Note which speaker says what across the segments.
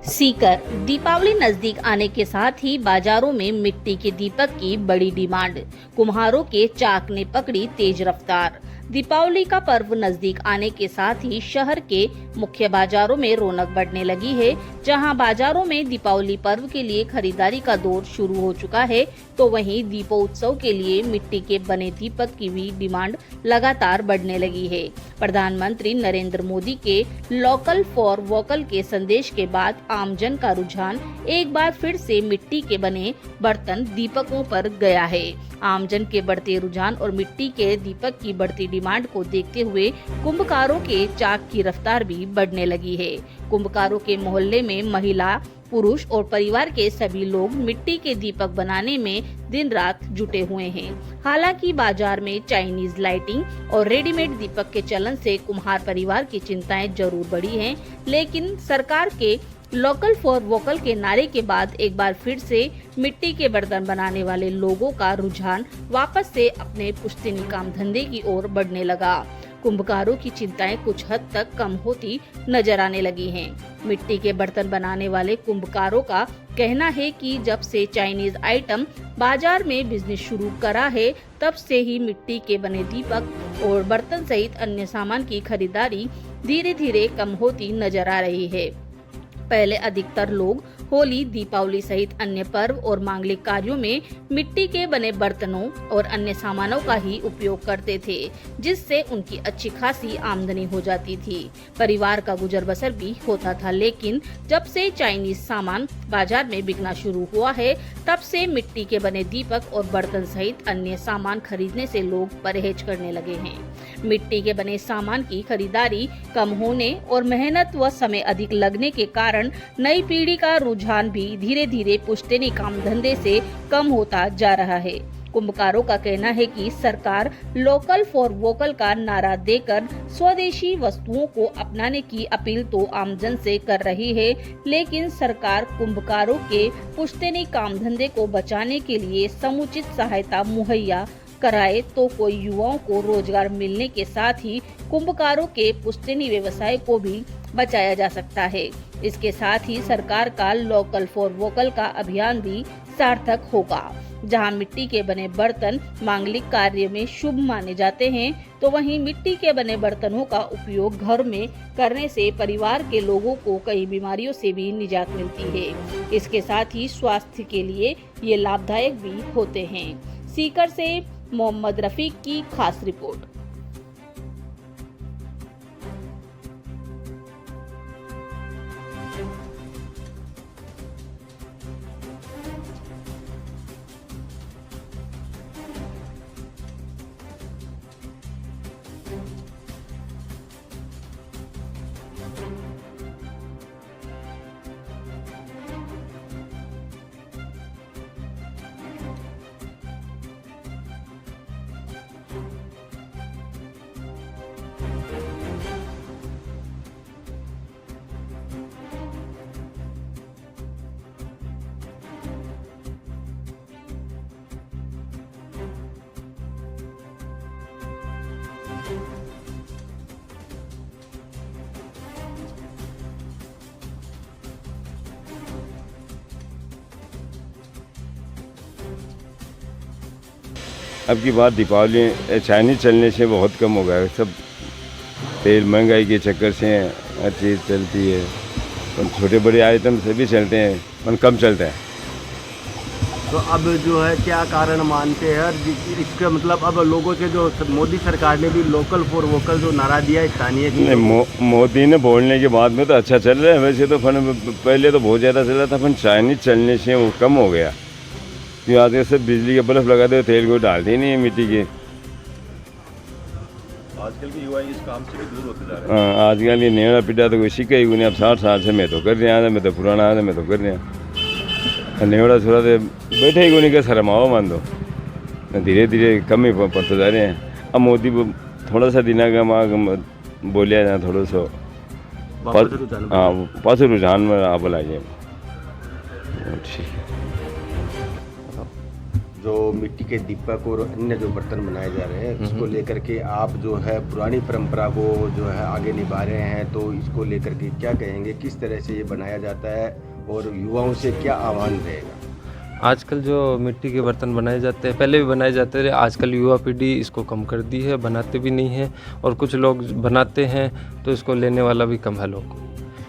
Speaker 1: सीकर दीपावली नजदीक आने के साथ ही बाजारों में मिट्टी के दीपक की बड़ी डिमांड। कुम्हारों के चाक ने पकड़ी तेज रफ्तार। दीपावली का पर्व नजदीक आने के साथ ही शहर के मुख्य बाजारों में रौनक बढ़ने लगी है। जहां बाजारों में दीपावली पर्व के लिए खरीदारी का दौर शुरू हो चुका है, तो वहीं दीपोत्सव के लिए मिट्टी के बने दीपक की भी डिमांड लगातार बढ़ने लगी है। प्रधानमंत्री नरेंद्र मोदी के लोकल फॉर वोकल के संदेश के बाद आमजन का रुझान एक बार फिर से मिट्टी के बने बर्तन दीपकों पर गया है। आमजन के बढ़ते रुझान और मिट्टी के दीपक की बढ़ती डिमांड को देखते हुए कुंभकारों के चाक की रफ्तार भी बढ़ने लगी है। कुंभकारों के मोहल्ले में महिला, पुरुष और परिवार के सभी लोग मिट्टी के दीपक बनाने में दिन रात जुटे हुए हैं। हालांकि बाजार में चाइनीज लाइटिंग और रेडीमेड दीपक के चलन से कुम्हार परिवार की चिंताएं जरूर बढ़ी हैं, लेकिन सरकार के लोकल फॉर वोकल के नारे के बाद एक बार फिर से मिट्टी के बर्तन बनाने वाले लोगों का रुझान वापस से अपने पुश्तैनी काम धंधे की ओर बढ़ने लगा। कुंभकारों की चिंताएं कुछ हद तक कम होती नजर आने लगी हैं। मिट्टी के बर्तन बनाने वाले कुंभकारों का कहना है कि जब से चाइनीज आइटम बाजार में बिजनेस शुरू करा है, तब से ही मिट्टी के बने दीपक और बर्तन सहित अन्य सामान की खरीदारी धीरे धीरे कम होती नजर आ रही है। पहले अधिकतर लोग होली, दीपावली सहित अन्य पर्व और मांगलिक कार्यों में मिट्टी के बने बर्तनों और अन्य सामानों का ही उपयोग करते थे, जिससे उनकी अच्छी खासी आमदनी हो जाती थी। परिवार का गुजर बसर भी होता था। लेकिन जब से चाइनीज सामान बाजार में बिकना शुरू हुआ है, तब से मिट्टी के बने दीपक और बर्तन सहित अन्य सामान खरीदने से लोग परहेज करने लगे हैं। मिट्टी के बने सामान की खरीदारी कम होने और मेहनत व समय अधिक लगने के कारण नई पीढ़ी का रुझान भी धीरे धीरे पुश्तैनी काम धंधे से कम होता जा रहा है। कुंभकारों का कहना है कि सरकार लोकल फॉर वोकल का नारा देकर स्वदेशी वस्तुओं को अपनाने की अपील तो आमजन से कर रही है, लेकिन सरकार कुंभकारों के पुश्तैनी काम धंधे को बचाने के लिए समुचित सहायता मुहैया कराए तो कोई युवाओं को रोजगार मिलने के साथ ही कुंभकारों के पुश्तैनी व्यवसाय को भी बचाया जा सकता है। इसके साथ ही सरकार का लोकल फॉर वोकल का अभियान भी सार्थक होगा। जहां मिट्टी के बने बर्तन मांगलिक कार्य में शुभ माने जाते हैं, तो वहीं मिट्टी के बने बर्तनों का उपयोग घर में करने से परिवार के लोगों को कई बीमारियों से भी निजात मिलती है। इसके साथ ही स्वास्थ्य के लिए ये लाभदायक भी होते हैं। सीकर से मोहम्मद रफीक की खास रिपोर्ट।
Speaker 2: अब की बात दीपावली चाइनीज चलने से बहुत कम हो गया है। सब तेल महंगाई के चक्कर से हर चीज़ चलती है, और छोटे बड़े आइटम से भी चलते हैं, पर कम चलता है।
Speaker 3: तो अब जो है क्या कारण मानते हैं इसका मतलब अब लोगों के जो मोदी सरकार ने भी लोकल फॉर वोकल जो नारा दिया है स्थानीय
Speaker 2: मोदी ने बोलने के बाद में तो अच्छा चल रहा है। वैसे तो पहले तो बहुत ज़्यादा चल रहा था, पर चाइनीज चलने से वो कम हो गया। क्यों आते सब बिजली के बल्ब लगाते, तेल को डालते नहीं है मिट्टी के।
Speaker 4: आजकल के युवा इस काम से भी दूर होते जा रहे हैं।
Speaker 2: हाँ, आजकल ये नेड़ा पिटा तो कोई सीखा ही नहीं। अब 60 साल से मैं तो कर रहा था, मैं तो पुराना आता, मैं तो कर रहा नेवड़ा थोड़ा तो बैठे ही नहीं का शर्माओ मान दो। धीरे धीरे कम ही पड़ते जा रहे हैं। अब मोदी थोड़ा सा दिना का माँ बोलिया जाए, थोड़ा सा हाँ पास रुझान में आप लाइए। ठीक है।
Speaker 3: जो मिट्टी के दीपक और अन्य जो बर्तन बनाए जा रहे हैं, इसको लेकर के आप जो है पुरानी परंपरा को जो है आगे निभा रहे हैं, तो इसको लेकर के क्या कहेंगे, किस तरह से ये बनाया जाता है और युवाओं से क्या आह्वान रहेगा?
Speaker 5: आजकल जो मिट्टी के बर्तन बनाए जाते हैं, पहले भी बनाए जाते थे, आजकल युवा पीढ़ी इसको कम कर दी है, बनाते भी नहीं हैं, और कुछ लोग बनाते हैं तो इसको लेने वाला भी कम है लोग।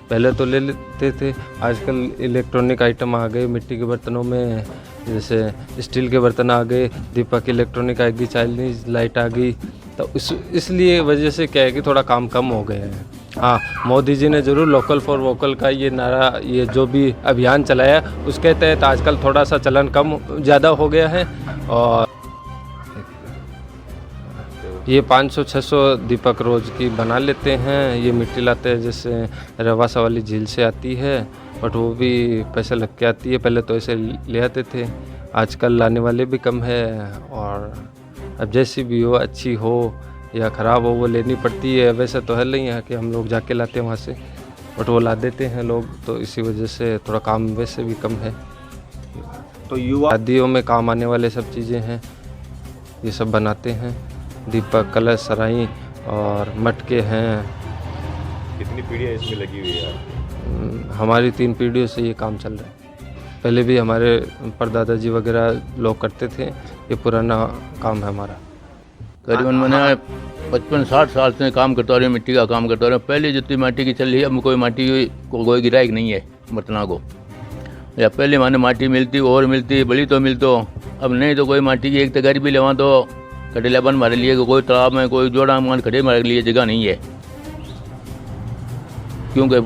Speaker 5: पहले तो ले लेते थे, आजकल इलेक्ट्रॉनिक आइटम आ गए मिट्टी के बर्तनों में, जैसे स्टील के बर्तन आ गए, दीपक इलेक्ट्रॉनिक आ गई, चाइनीज लाइट आ गई, तो इसलिए वजह से क्या है कि थोड़ा काम कम हो गया है। हाँ, मोदी जी ने ज़रूर लोकल फॉर वोकल का ये नारा, ये जो भी अभियान चलाया, उसके तहत आजकल थोड़ा सा चलन कम ज़्यादा हो गया है। और ये 500-600 दीपक रोज़ की बना लेते हैं। ये मिट्टी लाते हैं, जैसे रवासा वाली झील से आती है, बट वो भी पैसे लग के आती है। पहले तो ऐसे ले आते थे, आजकल लाने वाले भी कम है, और अब जैसी भी हो, अच्छी हो या ख़राब हो, वो लेनी पड़ती है। वैसे तो है नहीं है कि हम लोग जाके लाते हैं वहाँ से, बट वो ला देते हैं लोग, तो इसी वजह से थोड़ा काम वैसे भी कम है।
Speaker 3: तो युवा
Speaker 5: शादियों में काम आने वाले सब चीज़ें हैं, ये सब बनाते हैं, दीपक, कलश, सराई और मटके हैं।
Speaker 4: कितनी पीढ़ियाँ इसमें लगी हुई है?
Speaker 5: हमारी 3 पीढ़ियों से ये काम चल रहा है। पहले भी हमारे परदादा जी वगैरह लोग करते थे, ये पुराना काम है हमारा।
Speaker 6: करीबन मैंने 55-60 साल से काम करता रहा, मिट्टी का काम करता रहा। पहले जितनी माटी की चल रही है, अब कोई माटी को कोई गिराई नहीं है बर्तना को। या पहले माने माटी मिलती और मिलती बड़ी तो मिल, तो अब नहीं तो कोई माटी की एक तगारी भी लेवा तो कटेलापन हमारे लिए, कोई तालाब में कोई जोड़ा मान खड़े हमारे लिए जगह नहीं है, क्योंकि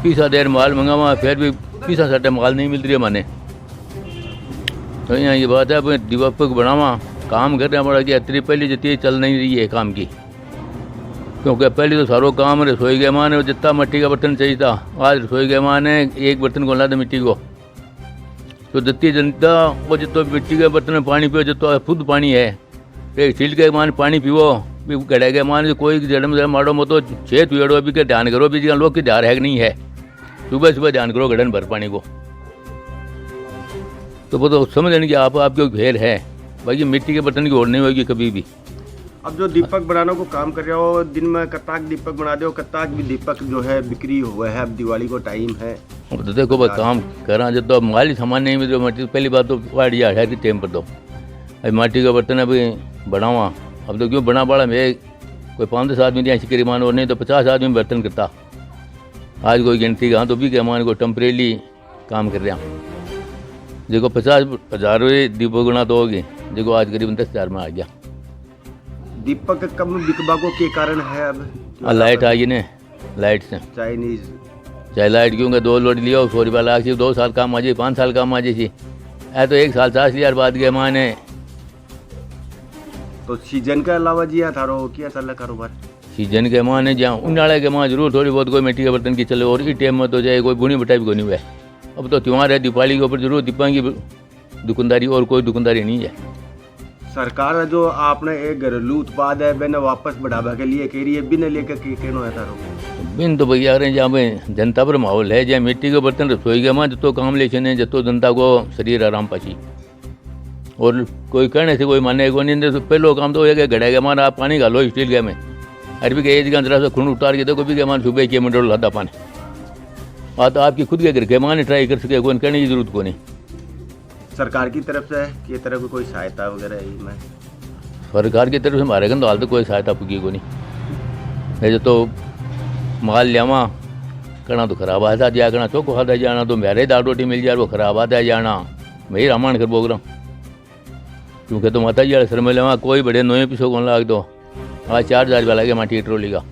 Speaker 6: पीसा देर माल मंगावा, फिर भी पीसा साटे माल नहीं मिल रही है माने। तो यहाँ ये बात है, अब दीपक बनावा काम करना पड़ा कि अतरी पहले जितनी चल नहीं रही है काम की, क्योंकि पहले तो सारो काम रसोई के माने जितना मिट्टी का बर्तन चाहिए था, आज रसोई के माने एक बर्तन को ला दे मिट्टी को, तो जितनी जनता वो जितो मिट्टी के बर्तन में पानी पियो, जितो शुद्ध पानी है, एक स्टील के मान पानी पीवो, गड़े के मान कोई जन्म मारो मो तो छेद पियो, अभी के ध्यान करो, भी लोग की ध्यान है कि नहीं है, सुबह सुबह ध्यान करो गड़न भर पानी को, तो वो तो समझ नहीं कि आपके घेर है भाई, मिट्टी के बर्तन की ओर नहीं होगी कभी भी।
Speaker 3: अब जो दीपक बनाने को काम कर रहे हो, दिन में कत्ताक दीपक बना दो, कत्ताक भी दीपक जो है बिक्री हुआ है, अब दिवाली को टाइम है।
Speaker 6: अब तो देखो भाई काम करा जब तो माली सामान नहीं मिल रहा, पहली बात तो वाट जा है कि टाइम पर तो अभी माटी का बर्तन अभी बनावा, अब तो क्यों बना पड़ा, मैं कोई 5-10 आदमी यहाँ शिकारी मान, और नहीं तो 50 आदमी बर्तन करता, आज कोई गिनती का तो भी क्या मान को टेम्परेली काम कर रहा, देखो 50,000 दीपक गुना तो होगी, देखो आज करीबन 10,000 में आ गया।
Speaker 3: दीपक कम बिकबा को के कारण है अब
Speaker 6: लाइट आ गई ने, लाइट से
Speaker 3: चाइनीज
Speaker 6: चाहे लाइट क्योंकि 2 लोड लिया 100 रुपया लाख से 2 साल काम आ जाए, 5 साल काम आ जाए, ऐ तो 1 साल 60,000 बाद गया माने।
Speaker 3: तो सीजन के अलावा जी थारो क्या चल कारोबार?
Speaker 6: सीजन के माने जहाँ उन्हाड़े के माँ जरूर थोड़ी बहुत कोई मिट्टी के बर्तन की चले, और इस टाइम में तो जाए कोई बुनी बटाई भी कोई नहीं हुआ। अब तो त्यौहार है, दिवाली के ऊपर जरूर दीपा की दुकानदारी, और कोई दुकानदारी नहीं है।
Speaker 3: सरकार जो आपने एक घरेलू उत्पाद है बिन वापस बढ़ावा के लिए कह रही है, बिन लेकर कहना है तारो
Speaker 6: बिन तो भैया रहे जहाँ पे जनता पर माहौल है, जहाँ मिट्टी के बर्तन रसोई के माँ जो काम ले चने, जो जनता को शरीर आराम पाची, और कोई कहने से कोई माने को नहीं। तो पहलो काम तो है घड़े के मान आप पानी घालो स्टील के में, अरे भी कहे जगह जरा सा खून उतार के देखो भी के मान सुबह के मिनट लाता पानी, हाँ तो आपकी खुद के घर के माने ट्राई कर सके, कोई कहने की जरूरत को नहीं।
Speaker 3: सरकार की तरफ से ये तरह की कोई सहायता वगैरह में?
Speaker 6: सरकार की तरफ से हमारे तो हाल तो कोई सहायता पुगी को नहीं है, जो तो माल लियावा करना तो खराब आता दिया करना, चौको खाता जाना, तो मेरे दाल रोटी मिल जाए वो खराब आता जाना, मैं ही रामायण कर बोल रहा हूँ, क्योंकि तो माता जी वाले सर में लेवा कोई बड़े 9 पीसों कौन लाग दो, आज 4,000 रुपया लगे माटी ट्रोली का,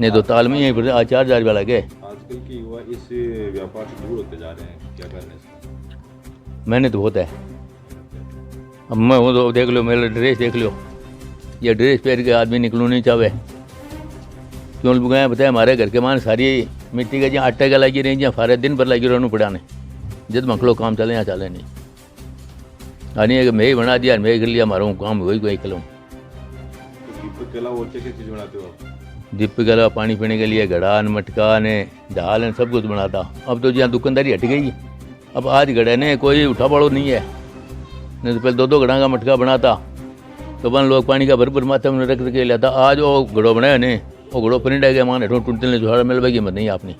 Speaker 6: नहीं तो ताल में यहीं पर आज 4,000 रुपया लगे।
Speaker 4: आजकल के युवा इस व्यापार से दूर होते जा रहे हैं, क्या करने से?
Speaker 6: मैंने तो होता है, अब मैं वो तो देख लो, मेरा ड्रेस देख लो, ये ड्रेस पहन के आदमी निकलू नहीं चाहे, क्यों गए बताया हमारे घर के मान सारी मिट्टी का जहाँ आटे का लगी रही, जहाँ सारे दिन भर लगी रहने पड़ाने, जब मखलो काम चले यहाँ चले नहीं, आनी मैं ही बना दिया, मैं कर लिया, हमारा काम वही कोई कलूँ।
Speaker 4: दीपक के अलावा और क्या चीज़ बनाते हो आप?
Speaker 6: दीपक के अलावा पानी पीने के लिए घड़ा मटका ने ढाल ने सब कुछ बनाता, अब तो जहाँ दुकानदारी हट गई, अब आज घड़े ने कोई उठा पड़ो नहीं है, नहीं तो पहले 2-2 घड़ा का मटका बनाता तो बन लोग पानी का भरपूर मात्रा में रख के लाता। आज वो घड़ो बनाया ने वो घड़ो पर नहीं डाल गया माने टूटने जो मिल भाई मत नहीं आपने